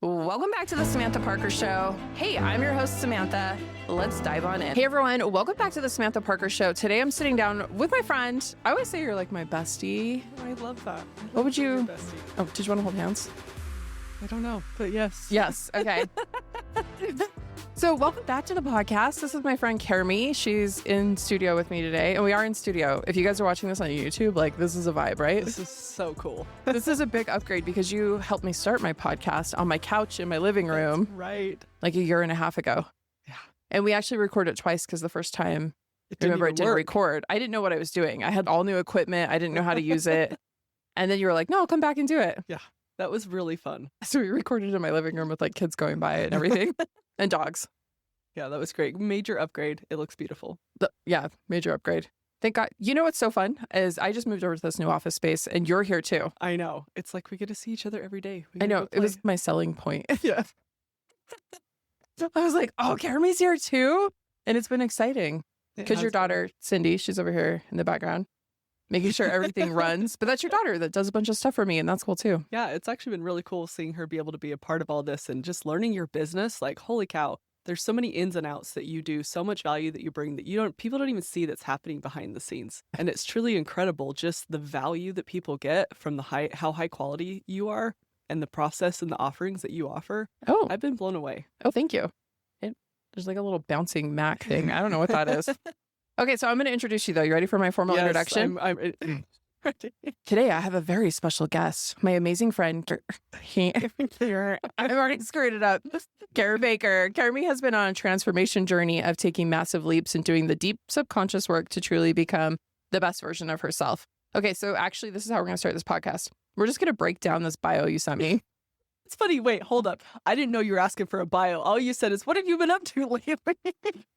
Welcome back to the Samantha Parker Show. Hey, I'm your host, Samantha. Let's dive on in. Hey, everyone. Welcome back to the Samantha Parker Show. Today, I'm sitting down with my friend. I always say you're like my bestie. I love that. What would you... Bestie. Oh, did you want to hold hands? I don't know, but yes. Yes. Okay. So welcome back to the podcast. This is my friend Caramie. She's in studio with me today, and we are in studio. If you guys are watching this on YouTube, like, this is a vibe, right? This is so cool. This is a big upgrade because you helped me start my podcast on my couch in my living room. That's right. Like a year and a half ago. Yeah. And we actually recorded it twice because the first time, It I didn't work. record. I didn't know what I was doing. I had all new equipment. I didn't know how to use it. And then you were like, no, come back and do it. Yeah, that was really fun. So we recorded in my living room with like kids going by and everything and dogs. Yeah, that was great. Major upgrade. It looks beautiful. Yeah, major upgrade. Thank God. You know what's so fun is I just moved over to this new office space and you're here too. I know. It's like we get to see each other every day. I know. It was my selling point. Yeah. I was like, oh, Caramie's here too. And it's been exciting because your daughter, Cindy, she's over here in the background, making sure everything runs. But that's your daughter that does a bunch of stuff for me. And that's cool too. Yeah, it's actually been really cool seeing her be able to be a part of all this and just learning your business. Like, holy cow. There's so many ins and outs that you do, so much value that you bring that people don't even see that's happening behind the scenes. And it's truly incredible just the value that people get from how high quality you are and the process and the offerings that you offer. Oh, I've been blown away. oh, thank you. There's like a little bouncing Mac thing. I don't know what that is. Okay, so I'm going to introduce you though. You ready for my formal introduction? I'm ready. Today, I have a very special guest, my amazing friend. I've already screwed it up. Caramie Baker. Caramie has been on a transformation journey of taking massive leaps and doing the deep subconscious work to truly become the best version of herself. Okay, so actually, this is how we're going to start this podcast. We're just going to break down this bio you sent me. It's funny. Wait, hold up. I didn't know you were asking for a bio. All you said is, what have you been up to lately?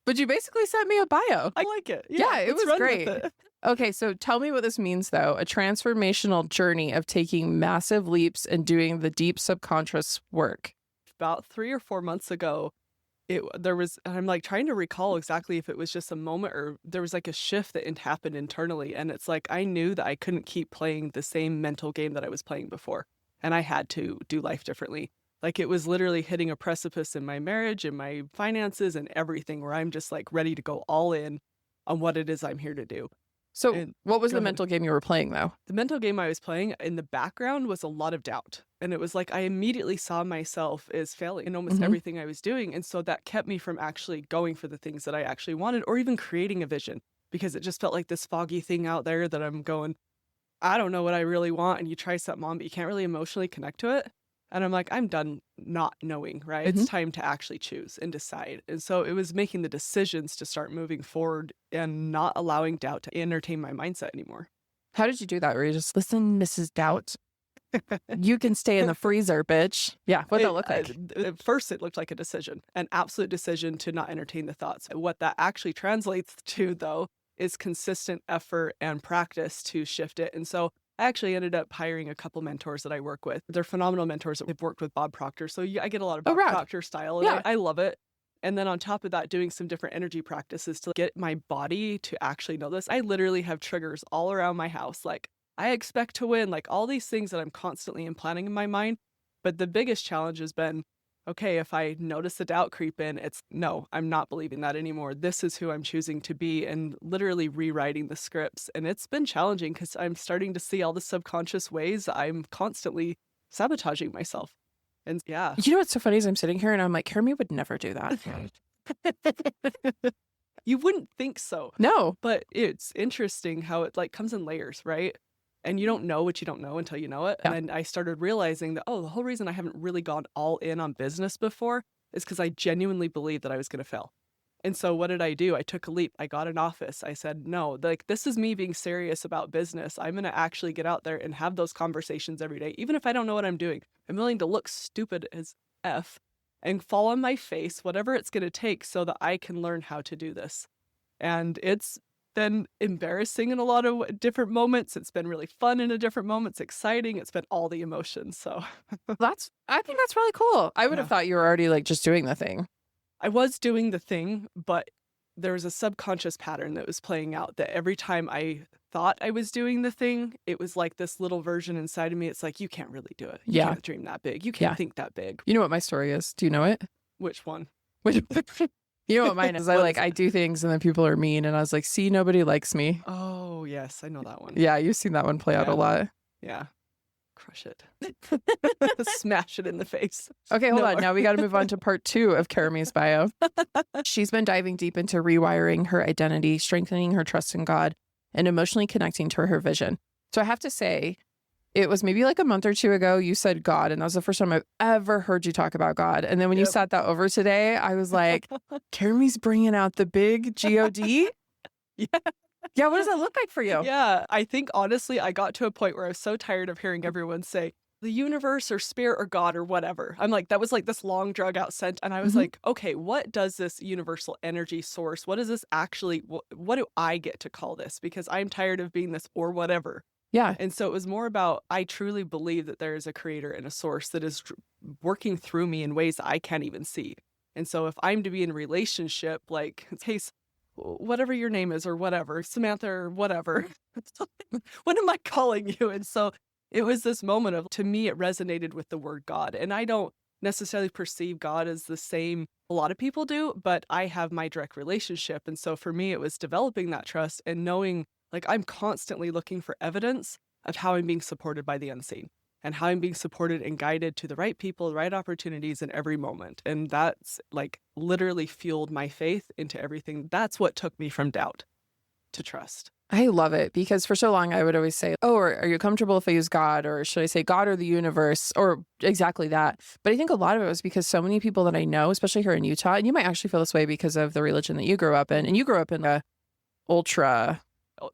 But you basically sent me a bio. I like it. Yeah, it let's was run great. with it. Okay, so tell me what this means, though. A transformational journey of taking massive leaps and doing the deep subconscious work. About 3 or 4 months ago, I'm like trying to recall exactly if it was just a moment or there was like a shift that happened internally. And it's like I knew that I couldn't keep playing the same mental game that I was playing before. And I had to do life differently. Like it was literally hitting a precipice in my marriage and my finances and everything where I'm just like ready to go all in on what it is I'm here to do. So what was the mental game you were playing, though? The mental game I was playing in the background was a lot of doubt. And it was like I immediately saw myself as failing in almost everything I was doing. And so that kept me from actually going for the things that I actually wanted or even creating a vision because it just felt like this foggy thing out there that I'm going, I don't know what I really want. And you try something on, but you can't really emotionally connect to it. And I'm like, I'm done not knowing, right? It's time to actually choose and decide. And so it was making the decisions to start moving forward and not allowing doubt to entertain my mindset anymore. How did you do that? Were you just, listen, Mrs. Doubt, you can stay in the freezer, bitch. Yeah, what'd that look like? At first, it looked like a decision, an absolute decision to not entertain the thoughts. What that actually translates to, though, is consistent effort and practice to shift it. And so I actually ended up hiring a couple mentors that I work with. They're phenomenal mentors. They've worked with Bob Proctor. So I get a lot of Bob Proctor style. And I love it. And then on top of that, doing some different energy practices to get my body to actually know this. I literally have triggers all around my house. Like I expect to win, like all these things that I'm constantly implanting in my mind. But the biggest challenge has been, okay, if I notice the doubt creep in, it's no, I'm not believing that anymore. This is who I'm choosing to be and literally rewriting the scripts. And it's been challenging because I'm starting to see all the subconscious ways I'm constantly sabotaging myself. And yeah. You know what's so funny is I'm sitting here and I'm like, Caramie would never do that. You wouldn't think so. No. But it's interesting how it like comes in layers, right? And you don't know what you don't know until you know it. Yeah. And then I started realizing that, the whole reason I haven't really gone all in on business before is because I genuinely believed that I was going to fail. And so what did I do? I took a leap. I got an office. I said, no, like this is me being serious about business. I'm going to actually get out there and have those conversations every day. Even if I don't know what I'm doing, I'm willing to look stupid as F and fall on my face, whatever it's going to take so that I can learn how to do this. And it's been embarrassing in a lot of different moments. It's been really fun in a different moments, exciting. It's been all the emotions. So I think that's really cool. I would have thought you were already like just doing the thing. I was doing the thing, but there was a subconscious pattern that was playing out that every time I thought I was doing the thing, it was like this little version inside of me. It's like, you can't really do it. You Yeah. can't dream that big. You can't Yeah. think that big. You know what my story is? Do you know it? Which one? You know what mine is? What is I do things and then people are mean and I was like, see, nobody likes me. Oh, yes. I know that one. Yeah, you've seen that one play out a lot. Yeah. Crush it. Smash it in the face. Okay, hold on. Now we got to move on to part 2 of Caramie's bio. She's been diving deep into rewiring her identity, strengthening her trust in God, and emotionally connecting to her vision. So I have to say, it was maybe like a month or 2 ago, you said God, and that was the first time I've ever heard you talk about God. And then when you sat that over today, I was like, Caramie's bringing out the big G-O-D? Yeah. Yeah, what does that look like for you? Yeah, I think honestly, I got to a point where I was so tired of hearing everyone say the universe or spirit or God or whatever. I'm like, that was like this long drug out scent. And I was like, okay, what does this universal energy source, what is this actually, what do I get to call this? Because I'm tired of being this or whatever. Yeah. And so it was more about, I truly believe that there is a creator and a source that is working through me in ways I can't even see. And so if I'm to be in a relationship, like, hey, whatever your name is or whatever, Samantha or whatever, what am I calling you? And so it was this moment of, to me, it resonated with the word God. And I don't necessarily perceive God as the same a lot of people do, but I have my direct relationship. And so for me, it was developing that trust and knowing, like, I'm constantly looking for evidence of how I'm being supported by the unseen and how I'm being supported and guided to the right people, the right opportunities in every moment. And that's like literally fueled my faith into everything. That's what took me from doubt to trust. I love it because for so long I would always say, oh, are you comfortable if I use God? Or should I say God or the universe? Or exactly that. But I think a lot of it was because so many people that I know, especially here in Utah, and you might actually feel this way because of the religion that you grew up in, and you grew up in a ultra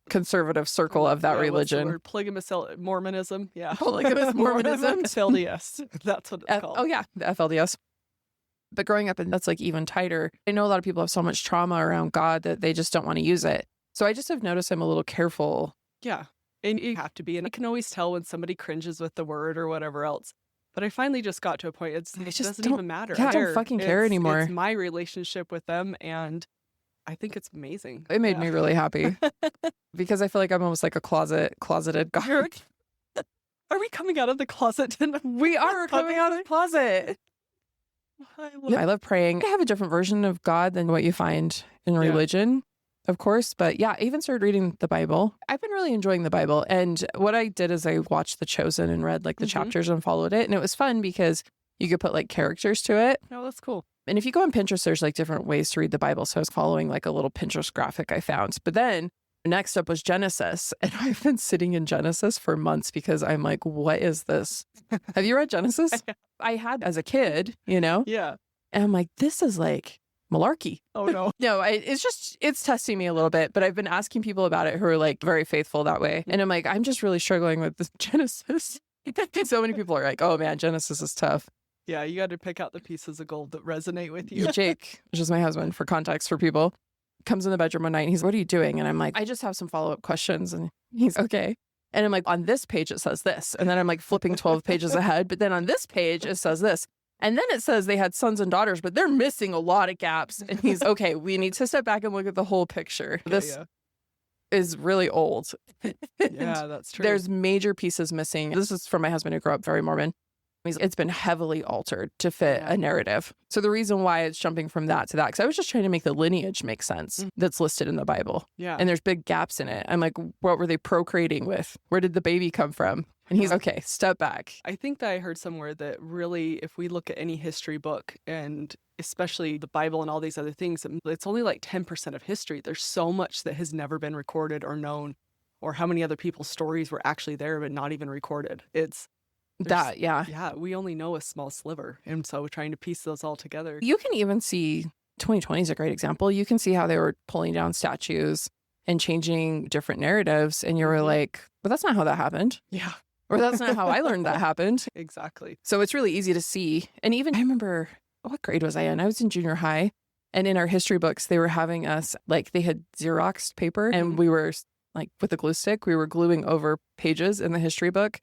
conservative circle of that religion. Polygamous Mormonism. Yeah. Polygamous Mormonism. FLDS. That's what it's called. Oh, yeah. The FLDS. But growing up, and that's like even tighter. I know a lot of people have so much trauma around God that they just don't want to use it. So I just have noticed I'm a little careful. Yeah. And you have to be. And I can always tell when somebody cringes with the word or whatever else. But I finally just got to a point, it just doesn't even matter. Yeah, I don't fucking care anymore. It's my relationship with them, and I think it's amazing. It made me really happy because I feel like I'm almost like a closeted God. Are we coming out of the closet? We are coming out of the closet. I love praying. I have a different version of God than what you find in religion, of course. But yeah, I even started reading the Bible. I've been really enjoying the Bible. And what I did is I watched The Chosen and read like the chapters and followed it. And it was fun because you could put like characters to it. Oh, that's cool. And if you go on Pinterest, there's like different ways to read the Bible. So I was following like a little Pinterest graphic I found. But then next up was Genesis. And I've been sitting in Genesis for months because I'm like, what is this? Have you read Genesis? I had as a kid, you know? Yeah. And I'm like, this is like malarkey. Oh, no. No, it's testing me a little bit. But I've been asking people about it who are like very faithful that way. And I'm like, I'm just really struggling with this Genesis. So many people are like, oh man, Genesis is tough. Yeah, you got to pick out the pieces of gold that resonate with you. Jake, which is my husband, for context for people, comes in the bedroom one night and he's, what are you doing? And I'm like, I just have some follow-up questions. And he's okay. And I'm like, on this page, it says this. And then I'm like flipping 12 pages ahead. But then on this page, it says this. And then it says they had sons and daughters, but they're missing a lot of gaps. And he's, okay, we need to step back and look at the whole picture. This is really old. Yeah, that's true. There's major pieces missing. This is from my husband who grew up very Mormon. It's been heavily altered to fit a narrative. So the reason why it's jumping from that to that, because I was just trying to make the lineage make sense that's listed in the Bible. Yeah. And there's big gaps in it. I'm like, what were they procreating with? Where did the baby come from? And he's, okay, step back. I think that I heard somewhere that really, if we look at any history book, and especially the Bible and all these other things, it's only like 10% of history. There's so much that has never been recorded or known, or how many other people's stories were actually there but not even recorded. Yeah, we only know a small sliver. And so we're trying to piece those all together. You can even see 2020 is a great example. You can see how they were pulling down statues and changing different narratives. And you were like, but that's not how that happened. Yeah. Or that's not how I learned that happened. Exactly. So it's really easy to see. And even I remember, what grade was I in? I was in junior high. And in our history books, they were having us, like they had Xeroxed paper. And we were like with a glue stick, we were gluing over pages in the history book.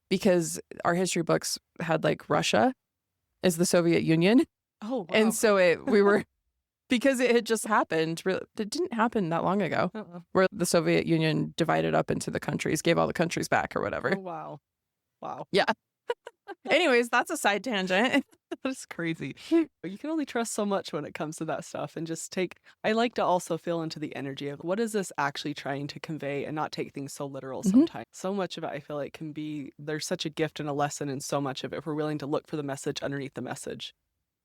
Because our history books had like Russia as the Soviet Union. Oh, wow. And so we were because it had just happened. It didn't happen that long ago, where the Soviet Union divided up into the countries, gave all the countries back or whatever. Oh, wow. Wow. Yeah. Anyways, that's a side tangent. That's crazy. You can only trust so much when it comes to that stuff, and just I like to also feel into the energy of what is this actually trying to convey, and not take things so literal sometimes. So much of it, I feel like, there's such a gift and a lesson in so much of it if we're willing to look for the message underneath the message.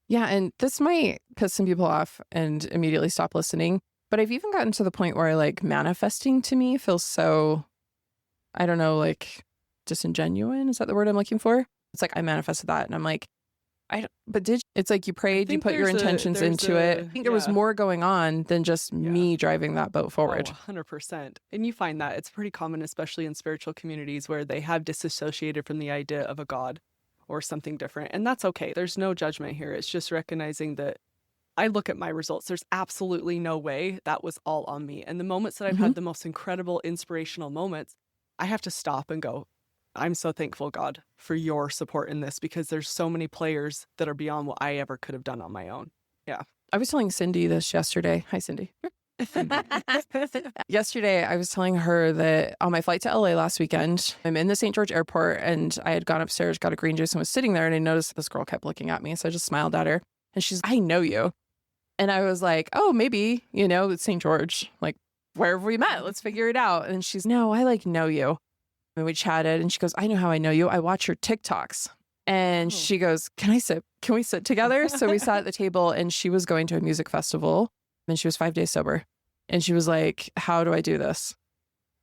Yeah, and this might piss some people off and immediately stop listening, but I've even gotten to the point where like manifesting to me feels so, I don't know, like disingenuous. Is that the word I'm looking for? It's like I manifested that, and I'm like, it's like you prayed, you put your intentions into it. I think there was more going on than just me driving that boat forward. 100%. And you find that it's pretty common, especially in spiritual communities where they have disassociated from the idea of a God or something different. And that's okay. There's no judgment here. It's just recognizing that I look at my results. There's absolutely no way that was all on me. And the moments that I've had the most incredible, inspirational moments, I have to stop and go, I'm so thankful, God, for your support in this, because there's so many players that are beyond what I ever could have done on my own. Yeah. I was telling Cindy this yesterday. Hi, Cindy. Yesterday, I was telling her that on my flight to LA last weekend, I'm in the St. George airport, and I had gone upstairs, got a green juice, and was sitting there, and I noticed this girl kept looking at me. So I just smiled at her, and she's, I know you. And I was like, oh, maybe, it's St. George. Like, where have we met? Let's figure it out. And she's, no, I know you. And we chatted, and she goes, I know how I know you. I watch your TikToks. And she goes, can we sit together? So we sat at the table, and she was going to a music festival, and she was 5 days sober. And she was like, how do I do this?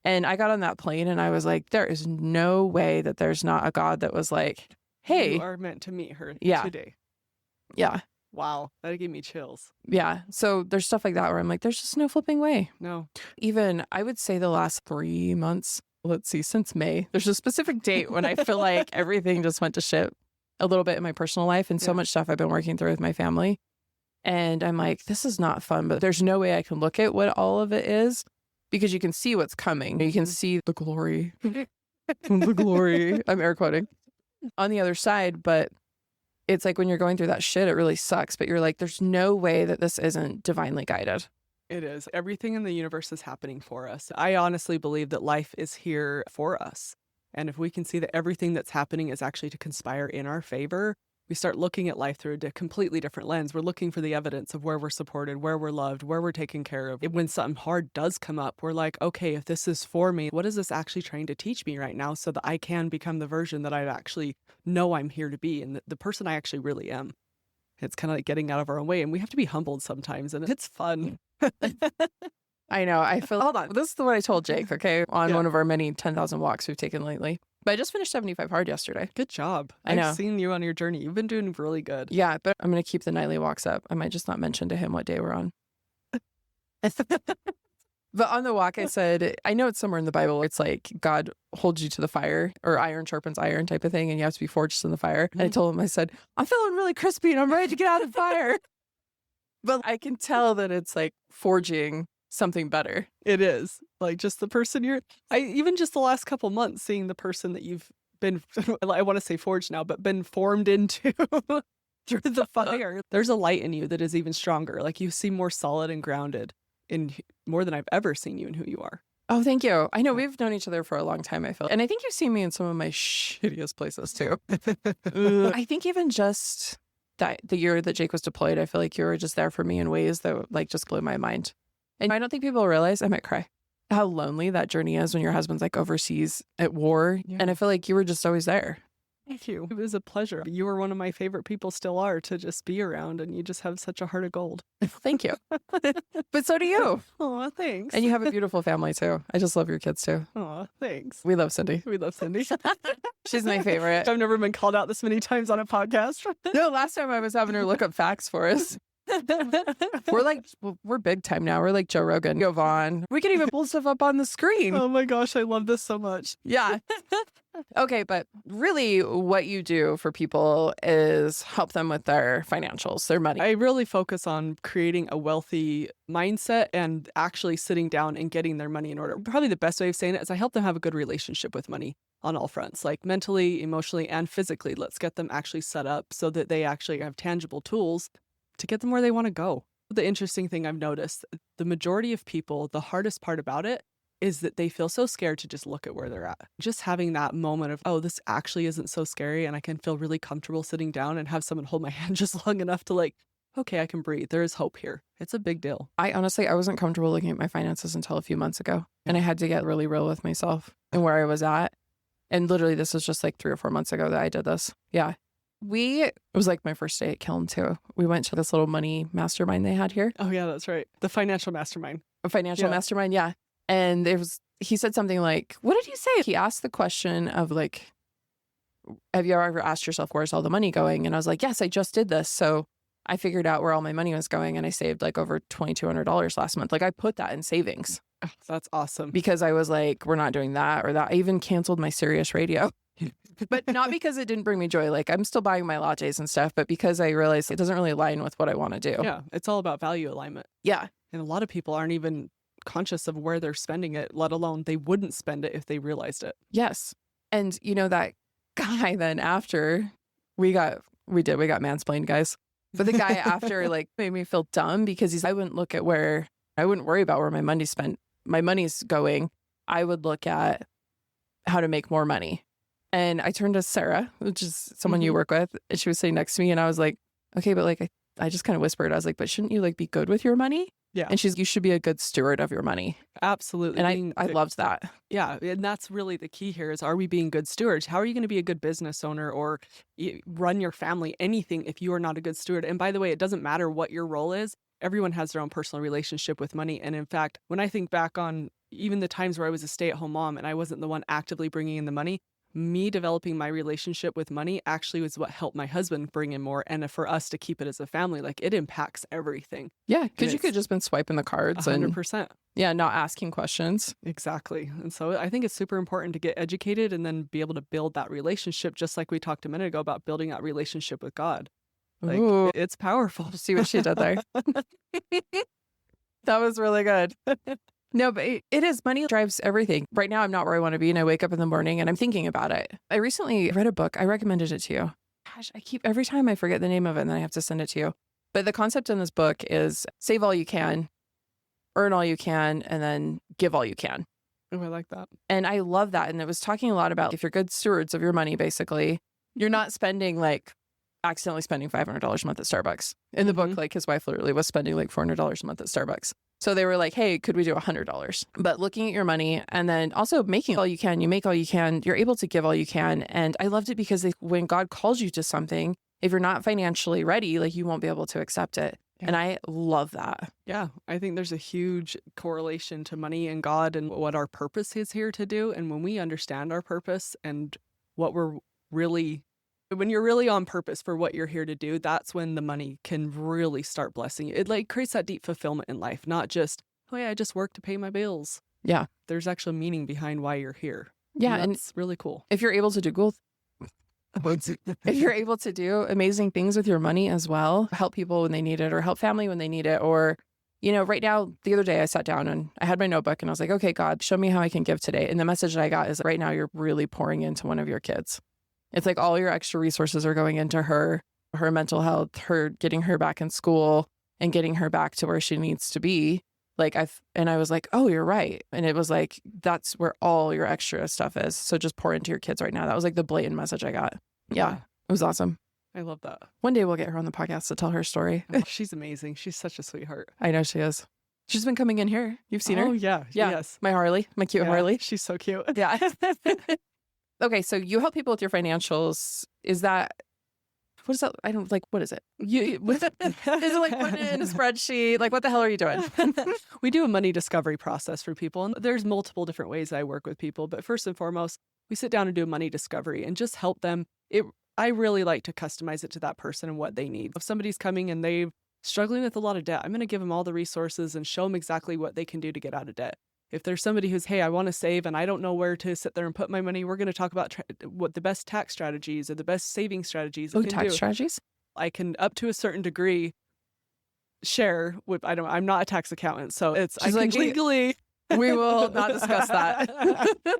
And I got on that plane, and I was like, there is no way that there's not a God that was like, hey. You are meant to meet her today. Yeah. Wow. That gave me chills. Yeah. So there's stuff like that where I'm like, there's just no flipping way. No. Even, I would say the last 3 months, let's see, since May, there's a specific date when I feel like everything just went to shit a little bit in my personal life, and so much stuff I've been working through with my family. And I'm like, this is not fun, but there's no way I can look at what all of it is, because you can see what's coming. You can see the glory, the glory. I'm air quoting on the other side. But it's like when you're going through that shit, it really sucks. But you're like, there's no way that this isn't divinely guided. It is. Everything in the universe is happening for us. I honestly believe that life is here for us. And if we can see that everything that's happening is actually to conspire in our favor, we start looking at life through a completely different lens. We're looking for the evidence of where we're supported, where we're loved, where we're taken care of. When something hard does come up, we're like, okay, if this is for me, what is this actually trying to teach me right now, so that I can become the version that I actually know I'm here to be, and the person I actually really am. It's kind of like getting out of our own way, and we have to be humbled sometimes, and it's fun. I know. I feel, hold on. This is what I told Jake, okay, on one of our many 10,000 walks we've taken lately. But I just finished 75 hard yesterday. Good job. I know. I've seen you on your journey. You've been doing really good. Yeah, but I'm going to keep the nightly walks up. I might just not mention to him what day we're on. But on the walk, I said, I know it's somewhere in the Bible. It's like God holds you to the fire, or iron sharpens iron type of thing, and you have to be forged in the fire. And I told him, I said, I'm feeling really crispy and I'm ready to get out of the fire. But I can tell that it's like forging something better. It is. Like just the person even just the last couple months, seeing the person that you've been, I want to say forged now, but been formed into through the fire. There's a light in you that is even stronger. Like you seem more solid and grounded in more than I've ever seen you and who you are. Oh, thank you. I know we've known each other for a long time, I feel. And I think you've seen me in some of my shittiest places too. I think even just the year that Jake was deployed, I feel like you were just there for me in ways that like just blew my mind. And I don't think people realize, I might cry, how lonely that journey is when your husband's like overseas at war. Yeah. And I feel like you were just always there. Thank you. It was a pleasure. You were one of my favorite people, still are, to just be around, and you just have such a heart of gold. Thank you. But so do you. Oh, thanks. And you have a beautiful family too. I just love your kids too. Oh, thanks. We love Cindy. We love Cindy. She's my favorite. I've never been called out this many times on a podcast. No, last time I was having her look up facts for us. We're big time now. We're like Joe Rogan, go Vaughn. We can even pull stuff up on the screen. Oh my gosh, I love this so much. Yeah. Okay, but really what you do for people is help them with their financials, their money. I really focus on creating a wealthy mindset and actually sitting down and getting their money in order. Probably the best way of saying it is I help them have a good relationship with money on all fronts, like mentally, emotionally, and physically. Let's get them actually set up so that they actually have tangible tools to get them where they want to go. The interesting thing I've noticed, the majority of people, the hardest part about it is that they feel so scared to just look at where they're at. Just having that moment of, oh, this actually isn't so scary, and I can feel really comfortable sitting down and have someone hold my hand just long enough to like, okay, I can breathe. There is hope here. It's a big deal. I wasn't comfortable looking at my finances until a few months ago. And I had to get really real with myself and where I was at. And literally, this was just like 3 or 4 months ago that I did this. Yeah. It was like my first day at Kiln too. We went to this little money mastermind they had here. Oh yeah, that's right. The financial mastermind. A financial mastermind, yeah. And he said something like, what did he say? He asked the question of like, have you ever asked yourself, where's all the money going? And I was like, yes, I just did this. So I figured out where all my money was going, and I saved like over $2,200 last month. Like I put that in savings. Oh, that's awesome. Because I was like, we're not doing that or that. I even canceled my Sirius radio. But not because it didn't bring me joy. Like I'm still buying my lattes and stuff, but because I realized it doesn't really align with what I want to do. Yeah, it's all about value alignment. Yeah. And a lot of people aren't even conscious of where they're spending it, let alone they wouldn't spend it if they realized it. Yes. And you know, that guy then after we got mansplained, guys. But the guy after like made me feel dumb because I wouldn't worry about where my money's going. I would look at how to make more money. And I turned to Sarah, which is someone you work with, and she was sitting next to me, and I was like, okay, but like I just kind of whispered, I was like, but shouldn't you like be good with your money? Yeah. And you should be a good steward of your money. Absolutely. And I loved that. Yeah. And that's really the key here is, are we being good stewards? How are you going to be a good business owner or run your family, anything, if you are not a good steward? And by the way, it doesn't matter what your role is. Everyone has their own personal relationship with money. And in fact, when I think back on even the times where I was a stay-at-home mom and I wasn't the one actively bringing in the money, me developing my relationship with money actually was what helped my husband bring in more, and for us to keep it as a family. Like it impacts everything. Yeah, because you could just been swiping the cards 100%. And not asking questions. Exactly. And so I think it's super important to get educated and then be able to build that relationship, just like we talked a minute ago about building that relationship with God. Like Ooh. It's powerful. See what she did there. That was really good. No, but it is. Money drives everything. Right now, I'm not where I want to be, and I wake up in the morning and I'm thinking about it. I recently read a book. I recommended it to you. Gosh, every time I forget the name of it, and then I have to send it to you. But the concept in this book is save all you can, earn all you can, and then give all you can. Oh, I like that. And I love that. And it was talking a lot about if you're good stewards of your money, basically, you're not accidentally spending $500 a month at Starbucks. In the book, like his wife literally was spending like $400 a month at Starbucks. So they were like, hey, could we do $100? But looking at your money and then also making all you can, you make all you can, you're able to give all you can. And I loved it because when God calls you to something, if you're not financially ready, like you won't be able to accept it. Yeah. And I love that. Yeah, I think there's a huge correlation to money and God and what our purpose is here to do. And when we understand our purpose and what when you're really on purpose for what you're here to do, that's when the money can really start blessing you. It like creates that deep fulfillment in life, not just, oh yeah, I just work to pay my bills. Yeah. There's actual meaning behind why you're here. Yeah. And it's really cool. If you're able to do if you're able to do amazing things with your money as well, help people when they need it or help family when they need it. Or, right now, the other day I sat down and I had my notebook and I was like, okay, God, show me how I can give today. And the message that I got is right now you're really pouring into one of your kids. It's like all your extra resources are going into her mental health, her getting her back in school and getting her back to where she needs to be. And I was like, oh, you're right. And it was like, that's where all your extra stuff is. So just pour into your kids right now. That was like the blatant message I got. Yeah, it was awesome. I love that. One day we'll get her on the podcast to tell her story. Oh, she's amazing. She's such a sweetheart. I know she is. She's been coming in here. You've seen her? Oh, yeah. Yes. My Harley, my cute Harley. She's so cute. Yeah. Okay, so you help people with your financials. Is that, what is that? I don't, like, what is it? Is it like putting it in a spreadsheet? Like, what the hell are you doing? We do a money discovery process for people, and there's multiple different ways I work with people. But first and foremost, we sit down and do a money discovery and just help them. I really like to customize it to that person and what they need. If somebody's coming and they're struggling with a lot of debt, I'm going to give them all the resources and show them exactly what they can do to get out of debt. If there's somebody who's, hey, I want to save and I don't know where to sit there and put my money, we're going to talk about what the best tax strategies or the best saving strategies. Strategies? I can, up to a certain degree, share with, I'm not a tax accountant, so legally. We will not discuss that.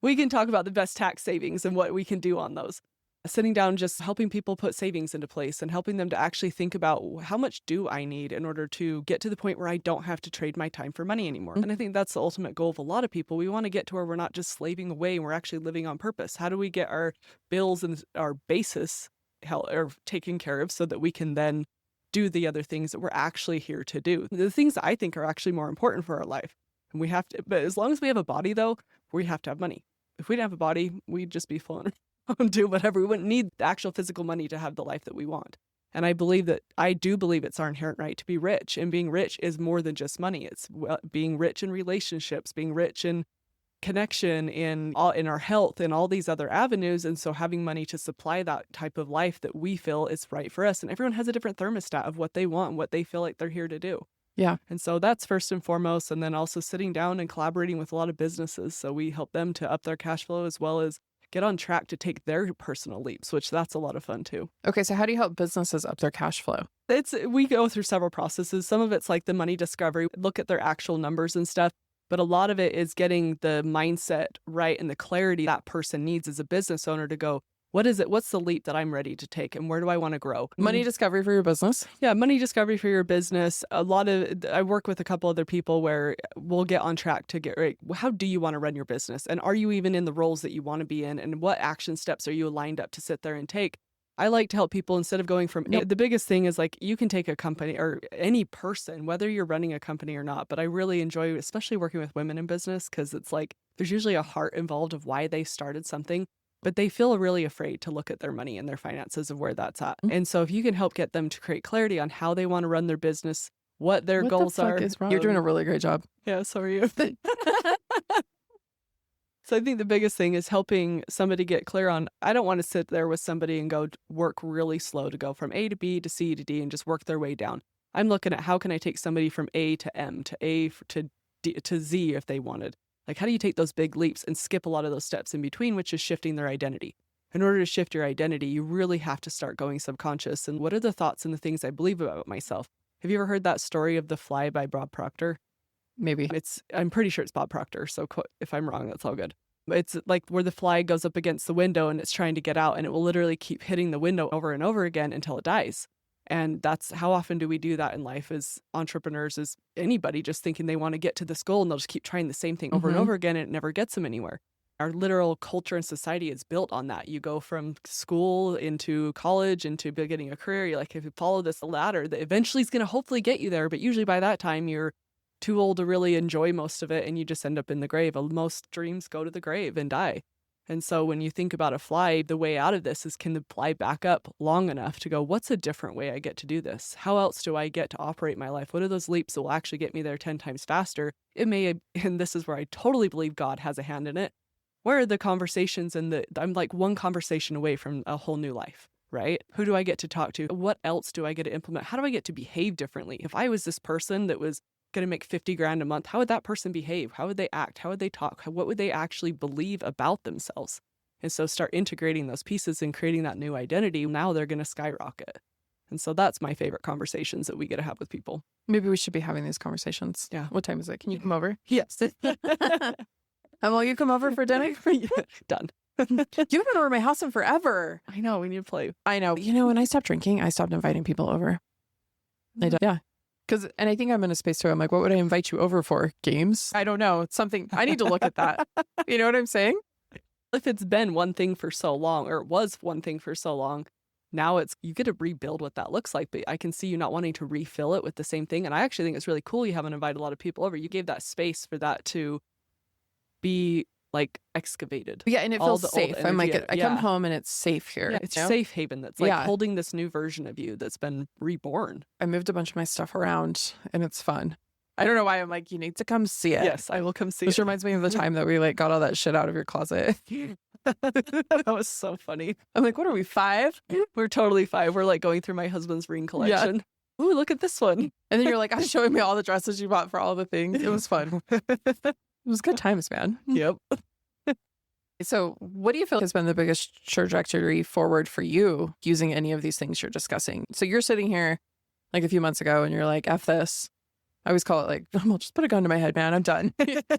We can talk about the best tax savings and what we can do on those. Sitting down, just helping people put savings into place and helping them to actually think about how much do I need in order to get to the point where I don't have to trade my time for money anymore. And I think that's the ultimate goal of a lot of people. We want to get to where we're not just slaving away and we're actually living on purpose. How do we get our bills and our basis or taken care of so that we can then do the other things that we're actually here to do? The things that I think are actually more important for our life. And we have to, but as long as we have a body though, we have to have money. If we didn't have a body, we'd just be flown and do whatever. We wouldn't need the actual physical money to have the life that we want. And I do believe it's our inherent right to be rich. And being rich is more than just money. It's being rich in relationships, being rich in connection, in our health, and all these other avenues. And so having money to supply that type of life that we feel is right for us. And everyone has a different thermostat of what they want and what they feel like they're here to do. Yeah. And so that's first and foremost. And then also sitting down and collaborating with a lot of businesses. So we help them to up their cash flow as well as get on track to take their personal leaps, which that's a lot of fun too. Okay, so how do you help businesses up their cash flow? We go through several processes. Some of it's like the money discovery, look at their actual numbers and stuff. But a lot of it is getting the mindset right and the clarity that person needs as a business owner to go, what is it? What's the leap that I'm ready to take? And where do I want to grow? Money discovery for your business? Yeah, money discovery for your business. I work with a couple other people where we'll get on track to get right. How do you want to run your business? And are you even in the roles that you want to be in? And what action steps are you lined up to sit there and take? I like to help people instead of going from the biggest thing is like you can take a company or any person, whether you're running a company or not. But I really enjoy, especially working with women in business, because it's like there's usually a heart involved of why they started something. But they feel really afraid to look at their money and their finances of where that's at. And so if you can help get them to create clarity on how they want to run their business, what their goals are. You're doing a really great job. Yeah, so are you. So I think the biggest thing is helping somebody get clear on, I don't want to sit there with somebody and go work really slow to go from A to B to C to D and just work their way down. I'm looking at how can I take somebody from A to M to A to D to Z if they wanted. Like, how do you take those big leaps and skip a lot of those steps in between, which is shifting their identity? In order to shift your identity, you really have to start going subconscious. And what are the thoughts and the things I believe about myself? Have you ever heard that story of The Fly by Bob Proctor? Maybe. I'm pretty sure it's Bob Proctor. So if I'm wrong, that's all good. It's like where the fly goes up against the window and it's trying to get out and it will literally keep hitting the window over and over again until it dies. And that's how often do we do that in life as entrepreneurs, as anybody just thinking they want to get to this goal and they'll just keep trying the same thing over and over again and it never gets them anywhere. Our literal culture and society is built on that. You go from school into college into getting a career. You're like, if you follow this ladder, that eventually is going to hopefully get you there. But usually by that time, you're too old to really enjoy most of it and you just end up in the grave. Most dreams go to the grave and die. And so when you think about a fly, the way out of this is, can the fly back up long enough to go, what's a different way I get to do this? How else do I get to operate my life? What are those leaps that will actually get me there 10 times faster? It may, and this is where I totally believe God has a hand in it. Where are the conversations I'm like one conversation away from a whole new life, right? Who do I get to talk to? What else do I get to implement? How do I get to behave differently? If I was this person that was going to make 50 grand a month, how would that person behave? How would they act? How would they talk? What would they actually believe about themselves? And so start integrating those pieces and creating that new identity. Now they're going to skyrocket. And so that's my favorite conversations that we get to have with people. Maybe we should be having these conversations. Yeah. What time is it? Can you come over? Yes. Will you come over for dinner? Done. You haven't been over my house in forever. I know. We need to play. I know. You know, when I stopped drinking, I stopped inviting people over. I did. Yeah. And I think I'm in a space where I'm like, what would I invite you over for? Games? I don't know. It's something. I need to look at that. You know what I'm saying? If it's been one thing for so long, or it was one thing for so long, now you get to rebuild what that looks like. But I can see you not wanting to refill it with the same thing. And I actually think it's really cool you haven't invited a lot of people over. You gave that space for that to be like excavated. Yeah, and it feels safe. I'm like, I come home and it's safe here. Yeah, it's a safe haven that's like holding this new version of you that's been reborn. I moved a bunch of my stuff around and it's fun. I don't know why I'm like, you need to come see it. Yes, I will come see it. This reminds me of the time that we like got all that shit out of your closet. That was so funny. I'm like, what are we, 5? We're totally 5. We're like going through my husband's ring collection. Yeah. Ooh, look at this one. And then you're like, showing me all the dresses you bought for all the things. It was fun. It was good times, man. Yep. So what do you feel has been the biggest trajectory forward for you using any of these things you're discussing? So you're sitting here like a few months ago and you're like, F this. I always call it like, well, just put a gun to my head, man. I'm done.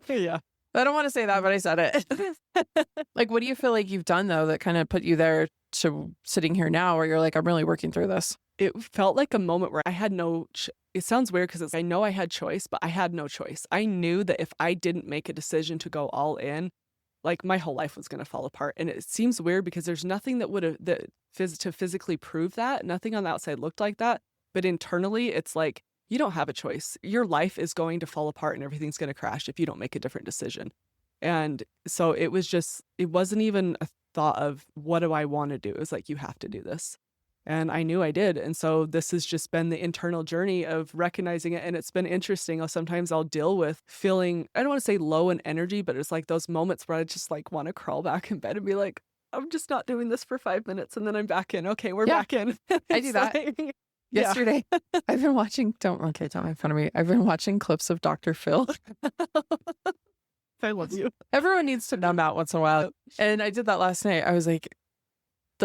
Yeah. I don't want to say that, but I said it. Like, what do you feel like you've done, though, that kind of put you there to sitting here now where you're like, I'm really working through this? It felt like a moment where I had it sounds weird because I know I had choice, but I had no choice. I knew that if I didn't make a decision to go all in, like my whole life was going to fall apart. And it seems weird because there's nothing that would have to physically prove that. Nothing on the outside looked like that. But internally, it's like, you don't have a choice. Your life is going to fall apart and everything's going to crash if you don't make a different decision. And so it wasn't even a thought of what do I want to do? It was like, you have to do this. And I knew I did. And so this has just been the internal journey of recognizing it. And it's been interesting. Sometimes I'll deal with feeling, I don't want to say low in energy, but it's like those moments where I just like want to crawl back in bed and be like, I'm just not doing this for 5 minutes. And then I'm back in. Okay, we're back in. I do that. Like, yesterday, I've been watching, don't make fun of me. I've been watching clips of Dr. Phil. I love you. Everyone needs to numb out once in a while. And I did that last night. I was like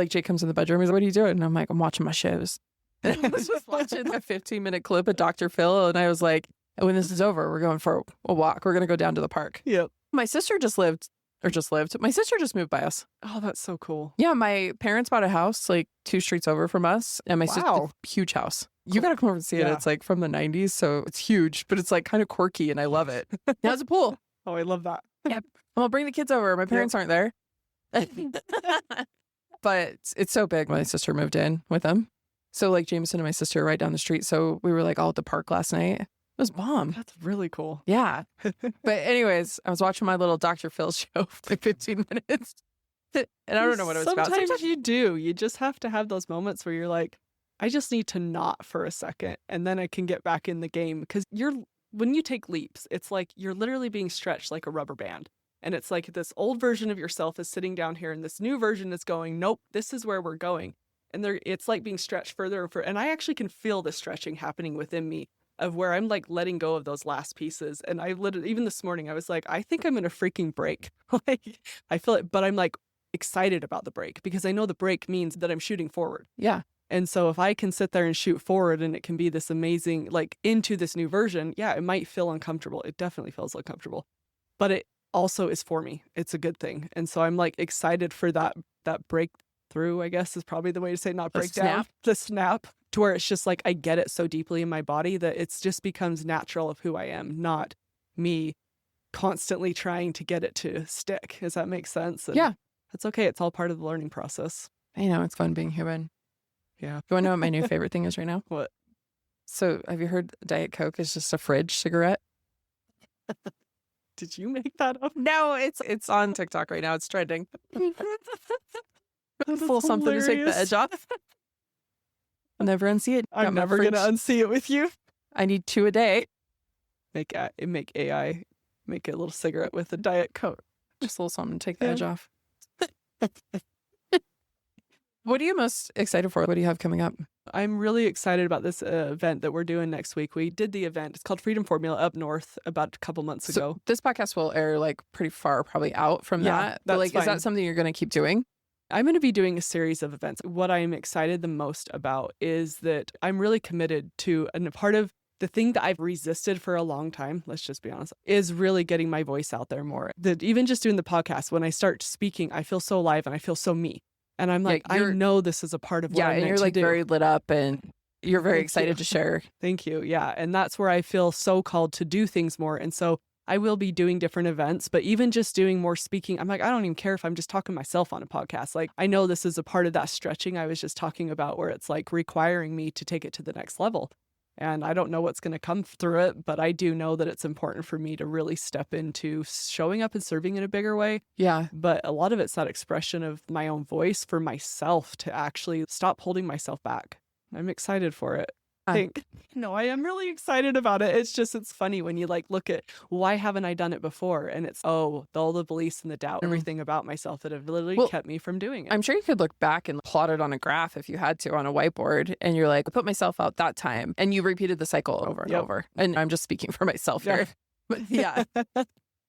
Jake comes in the bedroom. He's like, what are you doing? And I'm like, I'm watching my shows. And I was just watching a 15-minute clip of Dr. Phil. And I was like, when this is over, we're going for a walk. We're going to go down to the park. Yep. My sister just lived. My sister just moved by us. Oh, that's so cool. Yeah, my parents bought a house like 2 streets over from us. And my sister, huge house. You got to come over and see it. It's like from the 90s. So it's huge, but it's like kind of quirky and I love it. It has a pool. Oh, I love that. Yep. I'll bring the kids over. My parents aren't there. But it's so big. My sister moved in with them. So like Jameson and my sister are right down the street. So we were like all at the park last night. It was bomb. That's really cool. Yeah. But anyways, I was watching my little Dr. Phil show for like 15 minutes. And I don't know what it was about. Sometimes you do. You just have to have those moments where you're like, I just need to not for a second. And then I can get back in the game. Because when you take leaps, it's like you're literally being stretched like a rubber band. And it's like this old version of yourself is sitting down here and this new version is going, nope, this is where we're going. And it's like being stretched further and further. And I actually can feel the stretching happening within me of where I'm like letting go of those last pieces. And I literally, even this morning, I was like, I think I'm in a freaking break. Like I feel it, but I'm like excited about the break because I know the break means that I'm shooting forward. Yeah. And so if I can sit there and shoot forward and it can be this amazing, like into this new version, yeah, it might feel uncomfortable. It definitely feels uncomfortable, but it also is for me. It's a good thing. And so I'm like excited for that breakthrough, I guess is probably the way to say, not breakdown, the snap to where it's just like, I get it so deeply in my body that it's just becomes natural of who I am, not me constantly trying to get it to stick. Does that make sense? And yeah. That's okay. It's all part of the learning process. I know. It's fun being human. Yeah. You want to know what my new favorite thing is right now? What? So have you heard Diet Coke is just a fridge cigarette? Did you make that up? No, it's on TikTok right now. It's trending. Full something hilarious. to take the edge off. I'll never unsee it. I'm never going to unsee it with you. I need 2 a day. Make AI make a little cigarette with a Diet Coke. Just a little something to take the edge off. What are you most excited for? What do you have coming up? I'm really excited about this event that we're doing next week. We did the event. It's called Freedom Formula up north about a couple months ago. This podcast will air like pretty far probably out from that. But like, is that something you're going to keep doing? I'm going to be doing a series of events. What I'm excited the most about is that I'm really committed to, and a part of the thing that I've resisted for a long time, let's just be honest, is really getting my voice out there more. That even just doing the podcast, when I start speaking, I feel so alive and I feel so me. And I'm like, I know this is a part of what I'm meant to do. Yeah, and you're like very lit up and you're very excited to share. Thank you. Yeah. And that's where I feel so called to do things more. And so I will be doing different events, but even just doing more speaking, I'm like, I don't even care if I'm just talking to myself on a podcast. Like, I know this is a part of that stretching I was just talking about where it's like requiring me to take it to the next level. And I don't know what's going to come through it, but I do know that it's important for me to really step into showing up and serving in a bigger way. Yeah. But a lot of it's that expression of my own voice for myself to actually stop holding myself back. I'm excited for it. I am really excited about it. It's funny when you like look at why haven't I done it before? And it's, all the beliefs and the doubt, everything about myself that have literally kept me from doing it. I'm sure you could look back and plot it on a graph if you had to on a whiteboard. And you're like, I put myself out that time. And you repeated the cycle over and over. And I'm just speaking for myself here. But yeah.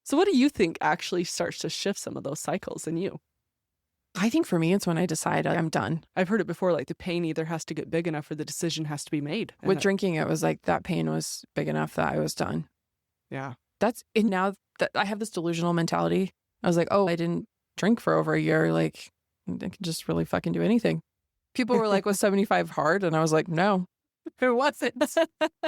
So what do you think actually starts to shift some of those cycles in you? I think for me, it's when I decide I'm done. I've heard it before, like the pain either has to get big enough or the decision has to be made. With drinking, it was like that pain was big enough that I was done. Yeah. And now that I have this delusional mentality, I was like, oh, I didn't drink for over a year. Like, I can just really fucking do anything. People were like, was 75 hard? And I was like, no, it wasn't.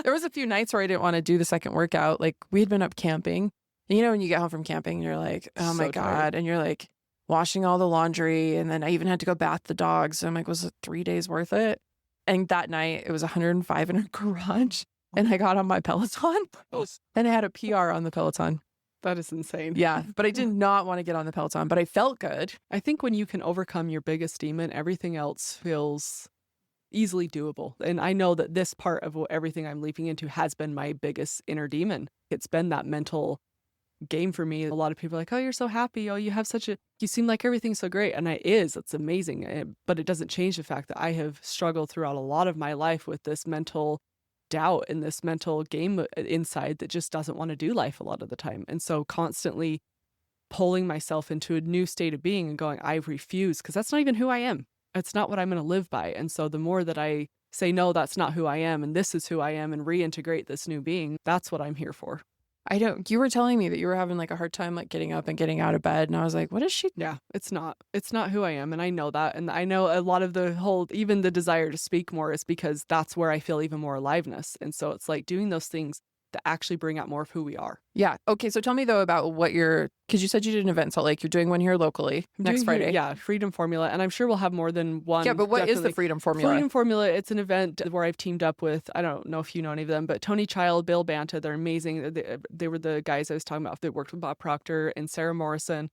There was a few nights where I didn't want to do the second workout. Like, we had been up camping. And you know, when you get home from camping, you're like, oh my God. Tired. And you're like washing all the laundry. And then I even had to go bath the dogs. So I'm like, was it 3 days worth it? And that night it was 105 in our garage. And I got on my Peloton and I had a PR on the Peloton. That is insane. Yeah, but I did not want to get on the Peloton, but I felt good. I think when you can overcome your biggest demon, everything else feels easily doable. And I know that this part of everything I'm leaping into has been my biggest inner demon. It's been that mental game for me. A lot of people are like, oh, you're so happy. Oh, you seem like everything's so great. And it's amazing. But it doesn't change the fact that I have struggled throughout a lot of my life with this mental doubt and this mental game inside that just doesn't want to do life a lot of the time. And so constantly pulling myself into a new state of being and going, I refuse, because that's not even who I am. It's not what I'm going to live by. And so the more that I say, no, that's not who I am, and this is who I am, and reintegrate this new being, that's what I'm here for. You were telling me that you were having like a hard time like getting up and getting out of bed. And I was like, what is she? Yeah, it's not who I am. And I know that. And I know a lot of even the desire to speak more is because that's where I feel even more aliveness. And so it's like doing those things that actually bring out more of who we are. Yeah. Okay. So tell me though about because you said you did an event in Salt Lake. You're doing one here locally next Friday. Yeah. Freedom Formula. And I'm sure we'll have more than one. Yeah. But what is the Freedom Formula? Freedom Formula, it's an event where I've teamed up with, I don't know if you know any of them, but Tony Child, Bill Banta, they're amazing. They were the guys I was talking about that worked with Bob Proctor and Sarah Morrison.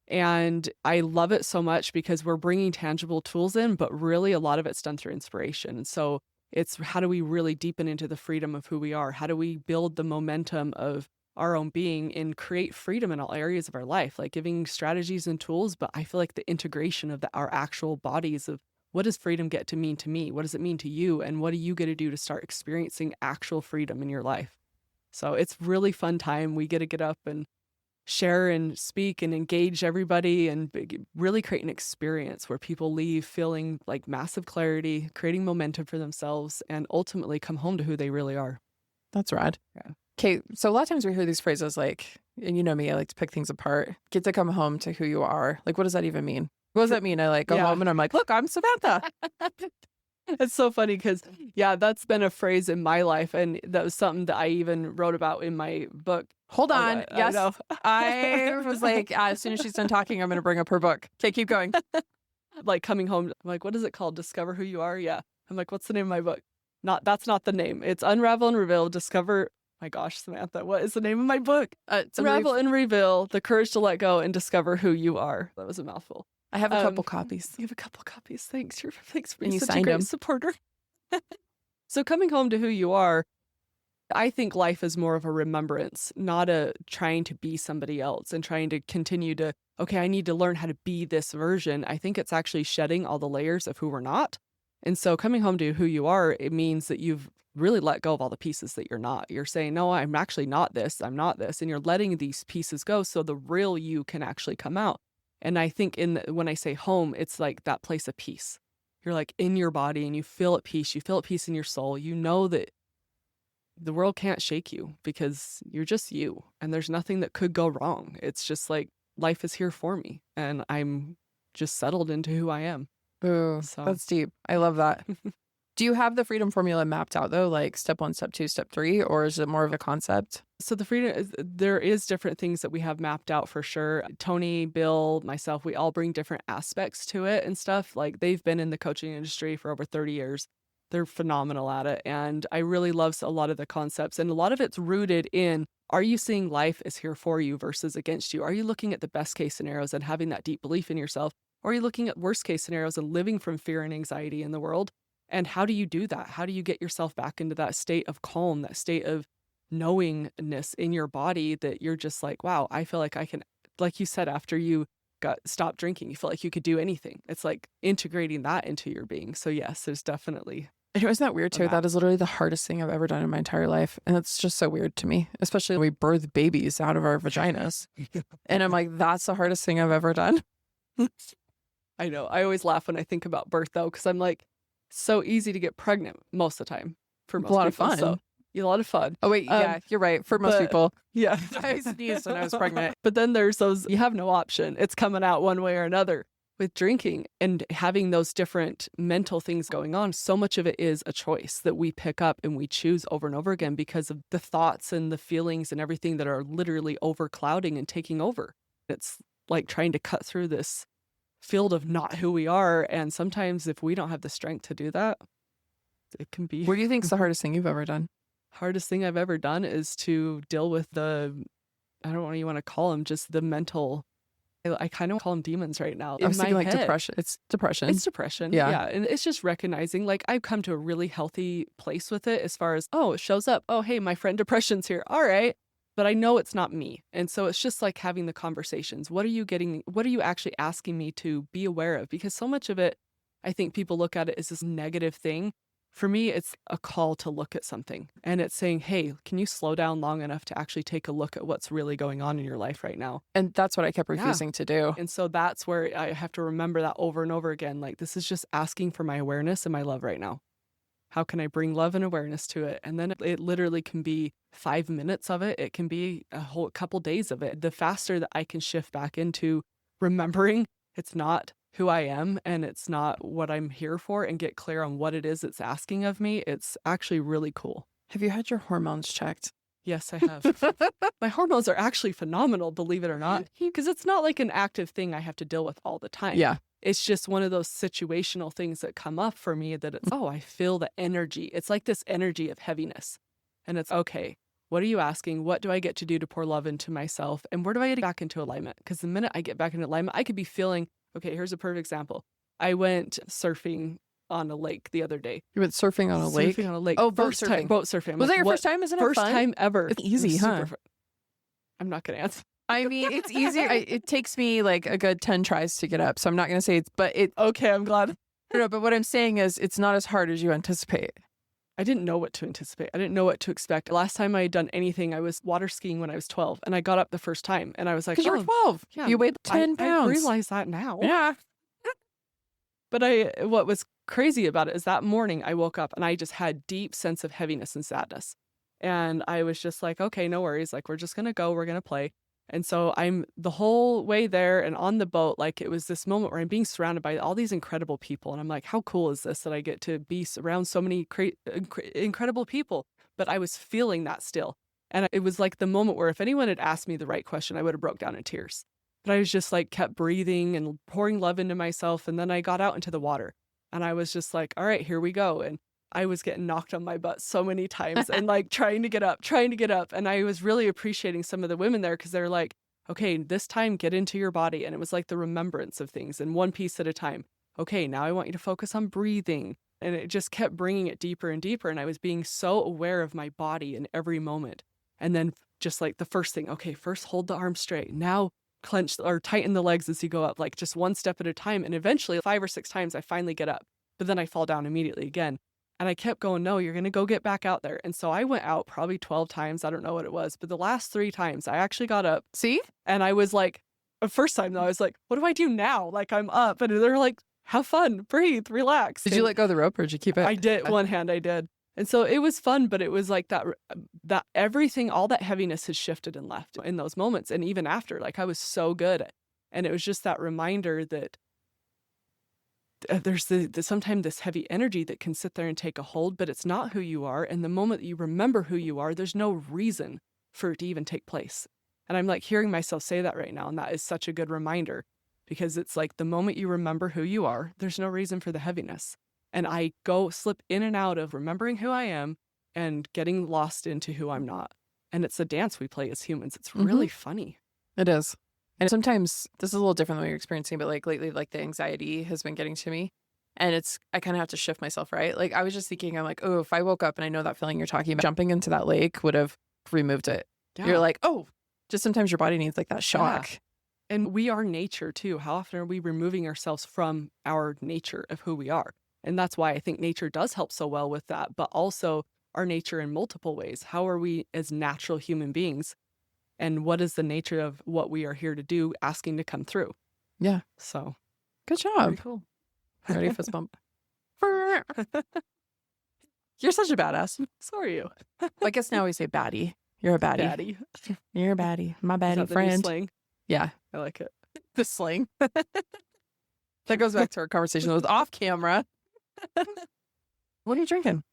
And I love it so much because we're bringing tangible tools in, but really a lot of it's done through inspiration. And so it's how do we really deepen into the freedom of who we are? How do we build the momentum of our own being and create freedom in all areas of our life, like giving strategies and tools. But I feel like the integration of our actual bodies of what does freedom get to mean to me? What does it mean to you? And what are you going to do to start experiencing actual freedom in your life? So it's really fun time. We get to get up and share and speak and engage everybody and really create an experience where people leave feeling like massive clarity, creating momentum for themselves, and ultimately come home to who they really are. That's rad. Yeah. Okay, so a lot of times we hear these phrases like, and you know me, I like to pick things apart. Get to come home to who you are. Like, what does that even mean? What does that mean? I like go home and I'm like, look, I'm Samantha. It's so funny because, yeah, that's been a phrase in my life. And that was something that I even wrote about in my book. Hold on. Yes. I was like, as soon as she's done talking, I'm going to bring up her book. Okay, keep going. Like coming home, I'm like, what is it called? Discover Who You Are? Yeah. I'm like, what's the name of my book? That's not the name. It's Unravel and Reveal, Discover. My gosh, Samantha, what is the name of my book? It's Unravel and Reveal, The Courage to Let Go and Discover Who You Are. That was a mouthful. I have a couple copies. You have a couple copies. Thanks. Thanks for being such a great supporter. So coming home to who you are, I think life is more of a remembrance, not a trying to be somebody else and trying to continue to, okay, I need to learn how to be this version. I think it's actually shedding all the layers of who we're not. And so coming home to who you are, it means that you've really let go of all the pieces that you're not. You're saying, no, I'm actually not this. I'm not this. And you're letting these pieces go so the real you can actually come out. And I think when I say home, it's like that place of peace. You're like in your body and you feel at peace. You feel at peace in your soul. You know that the world can't shake you because you're just you and there's nothing that could go wrong. It's just like life is here for me and I'm just settled into who I am. Ooh, that's deep. I love that. Do you have the freedom formula mapped out though, like step 1, step 2, step 3, or is it more of a concept? So the freedom, there is different things that we have mapped out for sure. Tony, Bill, myself, we all bring different aspects to it and stuff. Like they've been in the coaching industry for over 30 years. They're phenomenal at it. And I really love a lot of the concepts. And a lot of it's rooted in, are you seeing life as here for you versus against you? Are you looking at the best case scenarios and having that deep belief in yourself? Or are you looking at worst case scenarios and living from fear and anxiety in the world? And how do you do that? How do you get yourself back into that state of calm, that state of knowingness in your body that you're just like, wow, I feel like I can, like you said, after you stopped drinking, you feel like you could do anything. It's like integrating that into your being. So yes, there's definitely. And isn't that weird too? That is literally the hardest thing I've ever done in my entire life. And it's just so weird to me, especially when we birth babies out of our vaginas. And I'm like, that's the hardest thing I've ever done. I know. I always laugh when I think about birth though, because I'm like, so easy to get pregnant most of the time for most a lot people. of fun. So A lot of fun. Oh, wait. Yeah, you're right. For most people. Yeah. I sneezed when I was pregnant. But then there's those, you have no option. It's coming out one way or another. With drinking and having those different mental things going on, so much of it is a choice that we pick up and we choose over and over again because of the thoughts and the feelings and everything that are literally overclouding and taking over. It's like trying to cut through this field of not who we are. And sometimes if we don't have the strength to do that, it can be. What do you think is the hardest thing you've ever done? Hardest thing I've ever done is to deal with I don't know what you want to call them, just the mental, I kind of call them demons right now. I was thinking like depression. It's depression. It's depression. Yeah. And it's just recognizing, like, I've come to a really healthy place with it as far as, oh, it shows up. Oh, hey, my friend depression's here. All right. But I know it's not me. And so it's just like having the conversations. What are you actually asking me to be aware of? Because so much of it, I think people look at it as this negative thing. For me, it's a call to look at something. And it's saying, hey, can you slow down long enough to actually take a look at what's really going on in your life right now? And that's what I kept refusing to do. And so that's where I have to remember that over and over again. Like, this is just asking for my awareness and my love right now. How can I bring love and awareness to it? And then it literally can be 5 minutes of it. It can be a whole couple days of it. The faster that I can shift back into remembering it's not who I am and it's not what I'm here for, and get clear on what it is it's asking of me, it's actually really cool. Have you had your hormones checked? Yes, I have. My hormones are actually phenomenal, believe it or not, because it's not like an active thing I have to deal with all the time. Yeah. It's just one of those situational things that come up for me that it's, oh, I feel the energy. It's like this energy of heaviness. And it's, okay, what are you asking? What do I get to do to pour love into myself? And where do I get back into alignment? Because the minute I get back into alignment, I could be feeling, okay, here's a perfect example. I went surfing on a lake the other day. You went surfing on a lake? Surfing on a lake. Oh, boat first surfing. Time, boat surfing. Was that your first time? Isn't it fun? First time ever. It's easy, huh? I'm not going to answer. I mean, it's easier. It takes me like a good 10 tries to get up. So I'm not going to say okay, I'm glad. No, but what I'm saying is it's not as hard as you anticipate. I didn't know what to anticipate. I didn't know what to expect. Last time I had done anything, I was water skiing when I was 12, and I got up the first time, and I was like, because you were 12. Yeah, you weighed 10 pounds. I realize that now. Yeah. But what was crazy about it is that morning I woke up and I just had deep sense of heaviness and sadness. And I was just like, okay, no worries. Like, we're just going to go. We're going to play. And so I'm the whole way there and on the boat, like it was this moment where I'm being surrounded by all these incredible people. And I'm like, how cool is this that I get to be around so many incredible people? But I was feeling that still. And it was like the moment where if anyone had asked me the right question, I would have broke down in tears. But I was just like kept breathing and pouring love into myself. And then I got out into the water and I was just like, all right, here we go. And I was getting knocked on my butt so many times and like trying to get up. And I was really appreciating some of the women there because they're like, okay, this time get into your body. And it was like the remembrance of things and one piece at a time. Okay, now I want you to focus on breathing. And it just kept bringing it deeper and deeper. And I was being so aware of my body in every moment. And then just like the first thing, okay, first hold the arms straight. Now clench or tighten the legs as you go up, like just one step at a time. And eventually 5 or 6 times I finally get up, but then I fall down immediately again. And I kept going, no, you're going to go get back out there. And so I went out probably 12 times. I don't know what it was, but the last 3 times I actually got up. See? And I was like, the first time though, I was like, what do I do now? Like I'm up. And they're like, have fun, breathe, relax. Did you let go of the rope or did you keep it? I did. One hand I did. And so it was fun, but it was like that everything, all that heaviness has shifted and left in those moments. And even after, like I was so good. And it was just that reminder that there's sometimes this heavy energy that can sit there and take a hold, but it's not who you are. And the moment that you remember who you are, there's no reason for it to even take place. And I'm like hearing myself say that right now. And that is such a good reminder because it's like the moment you remember who you are, there's no reason for the heaviness. And I slip in and out of remembering who I am and getting lost into who I'm not. And it's a dance we play as humans. It's really funny. It is. And sometimes this is a little different than what you're experiencing, but like lately, like the anxiety has been getting to me and I kind of have to shift myself, right? Like I was just thinking, I'm like, oh, if I woke up and I know that feeling you're talking about, jumping into that lake would have removed it. Yeah. You're like, oh, just sometimes your body needs like that shock. Yeah. And we are nature too. How often are we removing ourselves from our nature of who we are? And that's why I think nature does help so well with that, but also our nature in multiple ways. How are we as natural human beings? And what is the nature of what we are here to do, asking to come through? Yeah. So good job. Very cool. Ready for this bump? You're such a badass. So are you. I guess now we say baddie. You're a baddie. Daddy. You're a baddie. My Is baddie that the new friend. slang? Yeah. I like it. The slang. That goes back to our conversation that was off camera. What are you drinking?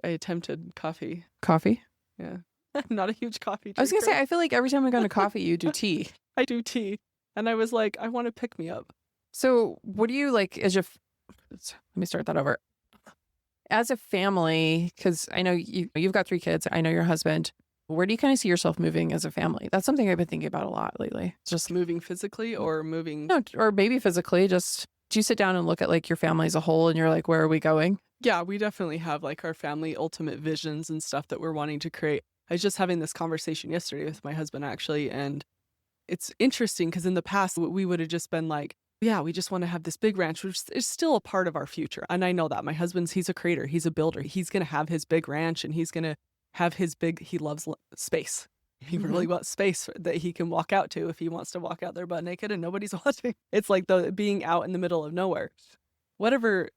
I attempted coffee. Coffee? Yeah. I'm not a huge coffee drinker. I was going to say, I feel like every time we go into coffee, you do tea. I do tea. And I was like, I want to pick me up. So what do you like as your, let me start that over. As a family, because I know you've got 3 kids. I know your husband. Where do you kind of see yourself moving as a family? That's something I've been thinking about a lot lately. Just moving physically or moving? No, or maybe physically. Just, do you sit down and look at like your family as a whole and you're like, where are we going? Yeah, we definitely have like our family ultimate visions and stuff that we're wanting to create. I was just having this conversation yesterday with my husband, actually, and it's interesting because in the past, we would have just been like, yeah, we just want to have this big ranch, which is still a part of our future. And I know that. My husband's, he's a creator. He's a builder. He's going to have his big ranch and he's going to have his big, he loves space. He really wants space that he can walk out to if he wants to walk out there butt naked and nobody's watching. It's like the being out in the middle of nowhere. Whatever.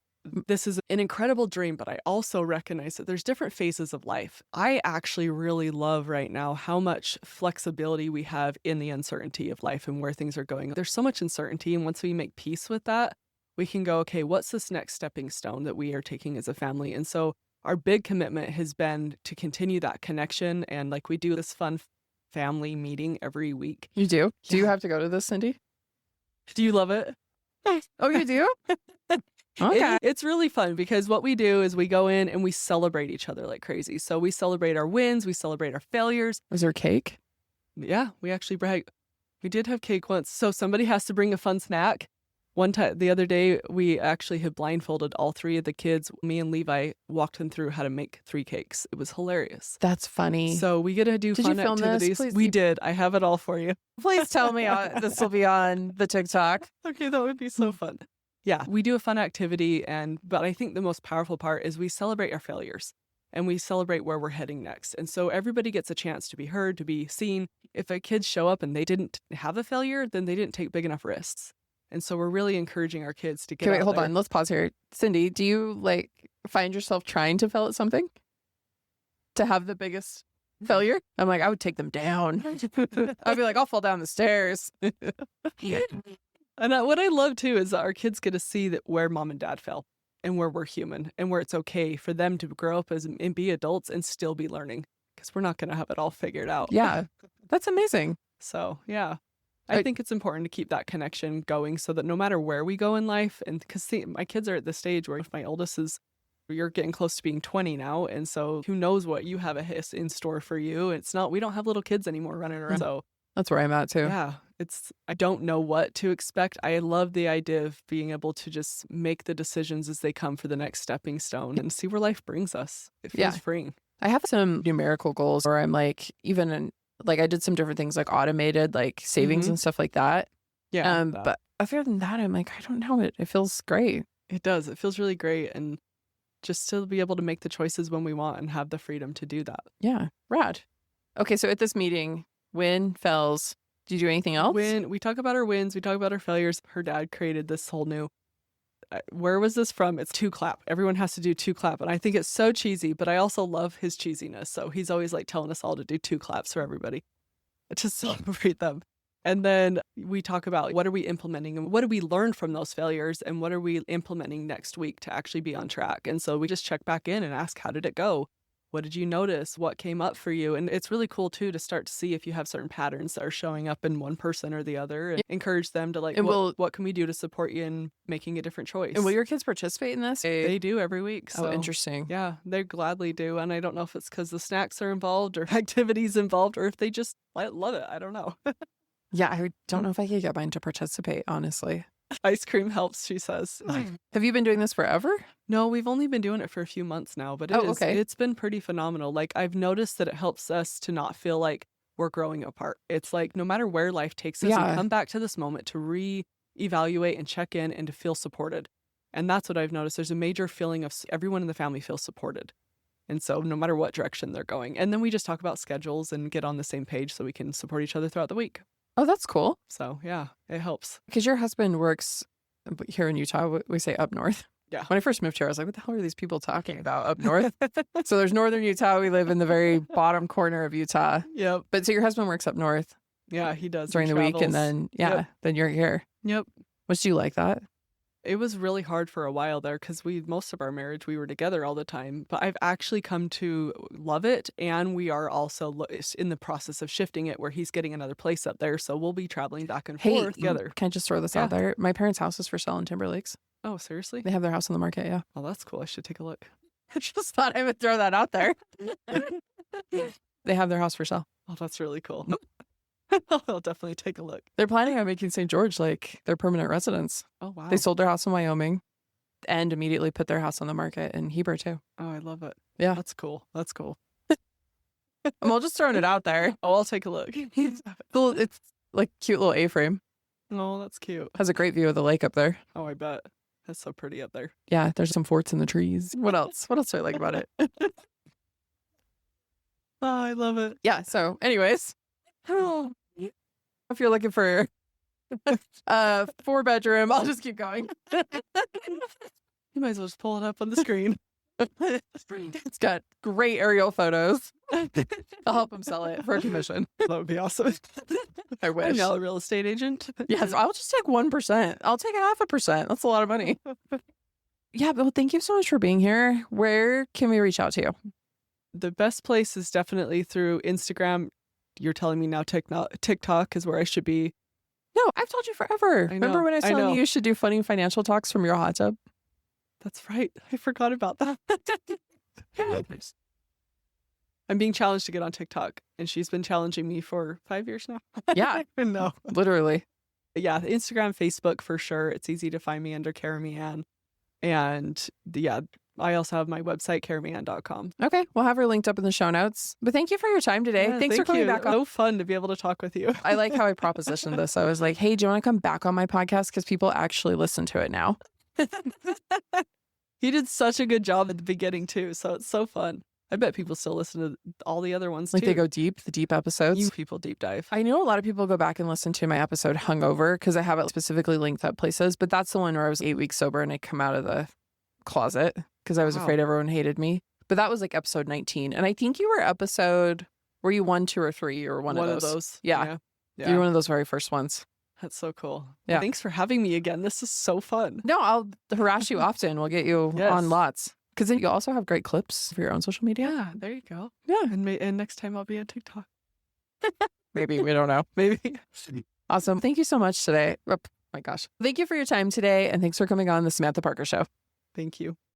This is an incredible dream, but I also recognize that there's different phases of life. I actually really love right now how much flexibility we have in the uncertainty of life and where things are going. There's so much uncertainty, and once we make peace with that, we can go, okay, what's this next stepping stone that we are taking as a family? And so our big commitment has been to continue that connection, and like we do this fun family meeting every week. You do? Yeah. Do you have to go to this, Cindy? Do you love it? Oh, you do? Okay. It's really fun because what we do is we go in and we celebrate each other like crazy. So we celebrate our wins, we celebrate our failures. Was there cake? Yeah, we actually brag. We did have cake once. So somebody has to bring a fun snack. One time, the other day, we actually had blindfolded all 3 of the kids. Me and Levi walked them through how to make 3 cakes. It was hilarious. That's funny. So we get to do Did fun you film activities. this? Please, we did. I have it all for you. please tell me this will be on the TikTok. Okay, that would be so fun. Yeah, we do a fun activity, but I think the most powerful part is we celebrate our failures and we celebrate where we're heading next. And so everybody gets a chance to be heard, to be seen. If a kid show up and they didn't have a failure, then they didn't take big enough risks. And so we're really encouraging our kids to get Okay, wait, out hold there. on. Let's pause here. Cindy, do you like find yourself trying to fail at something? To have the biggest failure? I'm like, I would take them down. I'd be like, I'll fall down the stairs. And what I love too is that our kids get to see that where mom and dad fell and where we're human and where it's okay for them to grow up and be adults and still be learning, because we're not going to have it all figured out. Yeah, that's amazing. So, yeah, I think it's important to keep that connection going so that no matter where we go in life, and because my kids are at the stage where my oldest is, you're getting close to being 20 now. And so who knows what you have in store for you. It's not, we don't have little kids anymore running around. So That's where I'm at too. yeah, I don't know what to expect. I love the idea of being able to just make the decisions as they come for the next stepping stone and see where life brings us. It feels freeing. I have some numerical goals where I'm like, even in, like I did some different things like automated, like savings and stuff like that. Yeah. But other than that, I'm like, I don't know. It feels great. It does. It feels really great. And just to be able to make the choices when we want and have the freedom to do that. Yeah. Rad. Okay. So at this meeting, win, fells, do you do anything else? We talk about our wins. We talk about our failures. Her dad created this whole new, where was this from? It's 2 clap. Everyone has to do 2 clap. And I think it's so cheesy, but I also love his cheesiness. So he's always like telling us all to do 2 claps for everybody to celebrate them. And then we talk about what are we implementing and what do we learn from those failures and what are we implementing next week to actually be on track. And so we just check back in and ask, how did it go? What did you notice? What came up for you? And it's really cool, too, to start to see if you have certain patterns that are showing up in one person or the other and encourage them to like, what can we do to support you in making a different choice? And will your kids participate in this? They do every week. So, oh, interesting. Yeah, they gladly do. And I don't know if it's because the snacks are involved or activities involved or if they just love it. I don't know. Yeah, I don't know if I could get mine to participate, honestly. Ice cream helps, she says. Have you been doing this forever? No, we've only been doing it for a few months now, but it's been pretty phenomenal. Like, I've noticed that it helps us to not feel like we're growing apart. It's like no matter where life takes us, we come back to this moment to reevaluate and check in and to feel supported. And that's what I've noticed. There's a major feeling of everyone in the family feels supported. And so no matter what direction they're going. And then we just talk about schedules and get on the same page so we can support each other throughout the week. Oh, that's cool. So, yeah, it helps. Because your husband works here in Utah, we say up north. Yeah. When I first moved here, I was like, what the hell are these people talking about up north? So there's northern Utah. We live in the very bottom corner of Utah. Yep. But so your husband works up north Yeah, he does. during the week, and then, then you're here. Yep. Which do you like that? It was really hard for a while there because most of our marriage, we were together all the time. But I've actually come to love it. And we are also in the process of shifting it where he's getting another place up there. So we'll be traveling back and forth together. Can I just throw this out there? My parents' house is for sale in Timber Lakes. Oh, seriously? They have their house on the market, yeah. Oh, that's cool. I should take a look. I just thought I would throw that out there. They have their house for sale. Oh, that's really cool. I'll definitely take a look. They're planning on making St. George like their permanent residence. Oh, wow. They sold their house in Wyoming and immediately put their house on the market in Heber too. Oh, I love it. Yeah. That's cool. That's cool. I'm all just throwing it out there. Oh, I'll take a look. It's like cute little A-frame. Oh, that's cute. Has a great view of the lake up there. Oh, I bet. That's so pretty up there. Yeah, there's some forts in the trees. What else? What else do I like about it? Oh, I love it. Yeah, so anyways. If you're looking for a 4-bedroom, I'll just keep going. You might as well just pull it up on the screen. It's got great aerial photos. I'll help him sell it for a commission. That would be awesome. I wish. I'm now a real estate agent. Yes, I'll just take 1%. I'll take 0.5%. That's a lot of money. Yeah, but thank you so much for being here. Where can we reach out to you? The best place is definitely through Instagram. You're telling me now TikTok is where I should be. No, I've told you forever. I know, Remember when I was I telling know. you should do funny financial talks from your hot tub? That's right. I forgot about that. I'm being challenged to get on TikTok, and she's been challenging me for 5 years now. Yeah, No. literally. Yeah, Instagram, Facebook for sure. It's easy to find me under Caramie Ann. And I also have my website, caramieann.com. Okay, we'll have her linked up in the show notes. But thank you for your time today. Yeah, Thanks for coming you. back on. So fun to be able to talk with you. I like how I propositioned this. I was like, hey, do you want to come back on my podcast? Because people actually listen to it now. You did such a good job at the beginning too, so it's so fun. I bet people still listen to all the other ones Like too. they go deep, the deep episodes. You people deep dive. I know a lot of people go back and listen to my episode Hungover because I have it specifically linked up places. But that's the one where I was 8 weeks sober and I come out of the closet because I was afraid everyone hated me. But that was like episode 19. And I think you were you 1, 2, or 3 or one of those? Yeah. You're one of those very first ones. That's so cool. Yeah. Thanks for having me again. This is so fun. No, I'll harass you often. We'll get you on lots. Because then you also have great clips for your own social media. Yeah, there you go. Yeah. And next time I'll be on TikTok. Maybe. We don't know. Maybe. Awesome. Thank you so much today. Oh my gosh. Thank you for your time today. And thanks for coming on the Samantha Parker Show. Thank you.